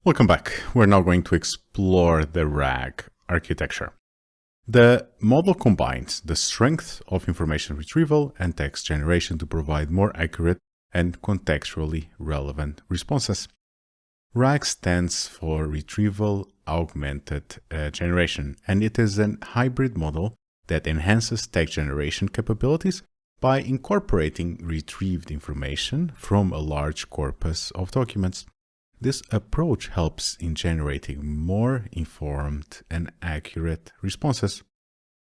Welcome back. We're now going to explore the RAG architecture. The model combines the strength of information retrieval and text generation to provide more accurate and contextually relevant responses. RAG stands for retrieval-augmented generation, and it is a hybrid model that enhances text generation capabilities by incorporating retrieved information from a large corpus of documents. This approach helps in generating more informed and accurate responses.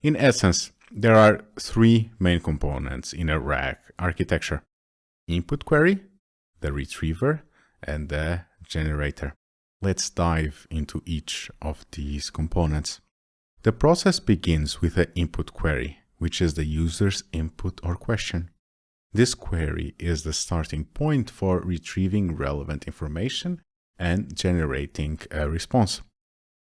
In essence, there are three main components in a RAG architecture: input query, the retriever, and the generator. Let's dive into each of these components. The process begins with an input query, which is the user's input or question. This query is the starting point for retrieving relevant information and generating a response.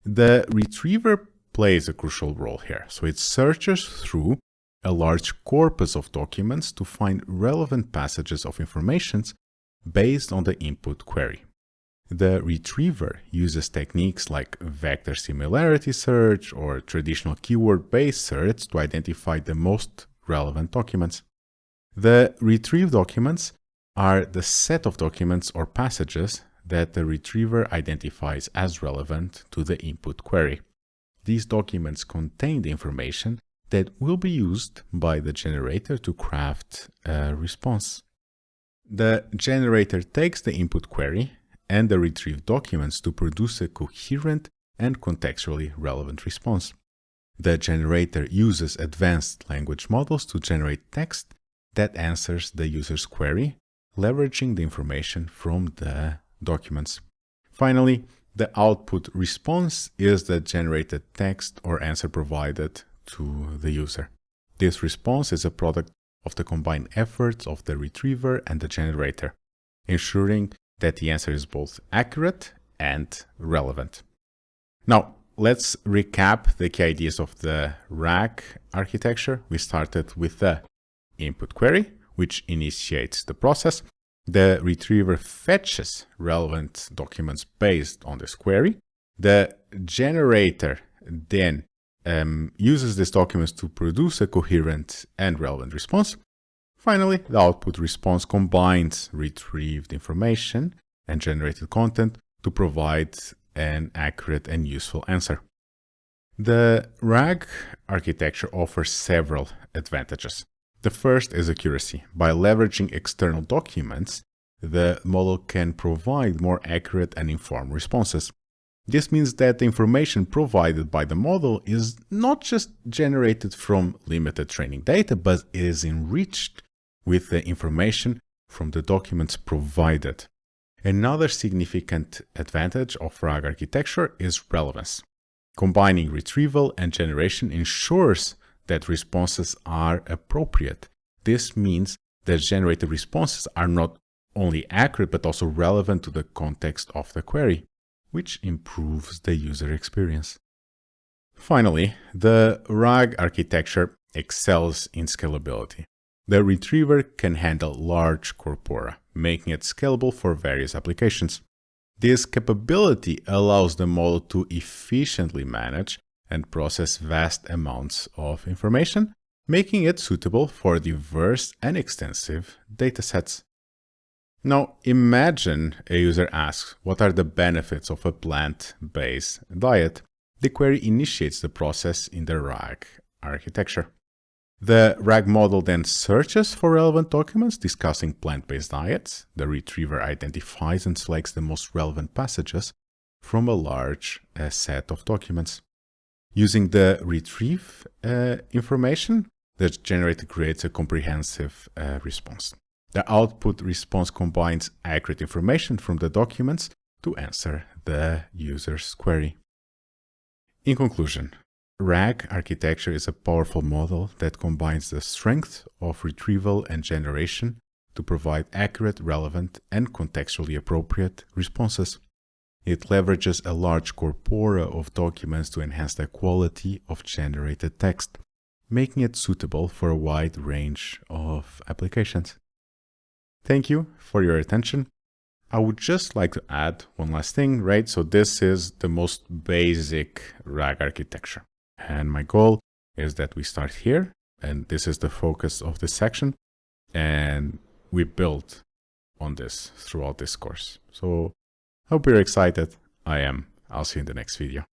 The retriever plays a crucial role here, so it searches through a large corpus of documents to find relevant passages of information based on the input query. The retriever uses techniques like vector similarity search or traditional keyword-based search to identify the most relevant documents. The retrieved documents are the set of documents or passages that the retriever identifies as relevant to the input query. These documents contain the information that will be used by the generator to craft a response. The generator takes the input query and the retrieved documents to produce a coherent and contextually relevant response. The generator uses advanced language models to generate text that answers the user's query, leveraging the information from the documents. Finally, the output response is the generated text or answer provided to the user. This response is a product of the combined efforts of the retriever and the generator, ensuring that the answer is both accurate and relevant. Now, let's recap the key ideas of the RAG architecture. We started with the input query, which initiates the process. The retriever fetches relevant documents based on this query. The generator then uses these documents to produce a coherent and relevant response. Finally, the output response combines retrieved information and generated content to provide an accurate and useful answer. The RAG architecture offers several advantages. The first is accuracy. By leveraging external documents, the model can provide more accurate and informed responses. This means that the information provided by the model is not just generated from limited training data, but is enriched with the information from the documents provided. Another significant advantage of RAG architecture is relevance. Combining retrieval and generation ensures that responses are appropriate. This means that generated responses are not only accurate but also relevant to the context of the query, which improves the user experience. Finally, the RAG architecture excels in scalability. The retriever can handle large corpora, making it scalable for various applications. This capability allows the model to efficiently manage and process vast amounts of information, making it suitable for diverse and extensive datasets. Now, imagine a user asks, what are the benefits of a plant-based diet? The query initiates the process in the RAG architecture. The RAG model then searches for relevant documents discussing plant-based diets. The retriever identifies and selects the most relevant passages from a large set of documents. Using the retrieve information, the generator creates a comprehensive response. The output response combines accurate information from the documents to answer the user's query. In conclusion, RAG architecture is a powerful model that combines the strength of retrieval and generation to provide accurate, relevant, and contextually appropriate responses. It leverages a large corpora of documents to enhance the quality of generated text, making it suitable for a wide range of applications. Thank you for your attention. I would just like to add one last thing, right? So this is the most basic RAG architecture. And my goal is that we start here, and this is the focus of this section. And we build on this throughout this course. So hope you're excited. I am. I'll see you in the next video.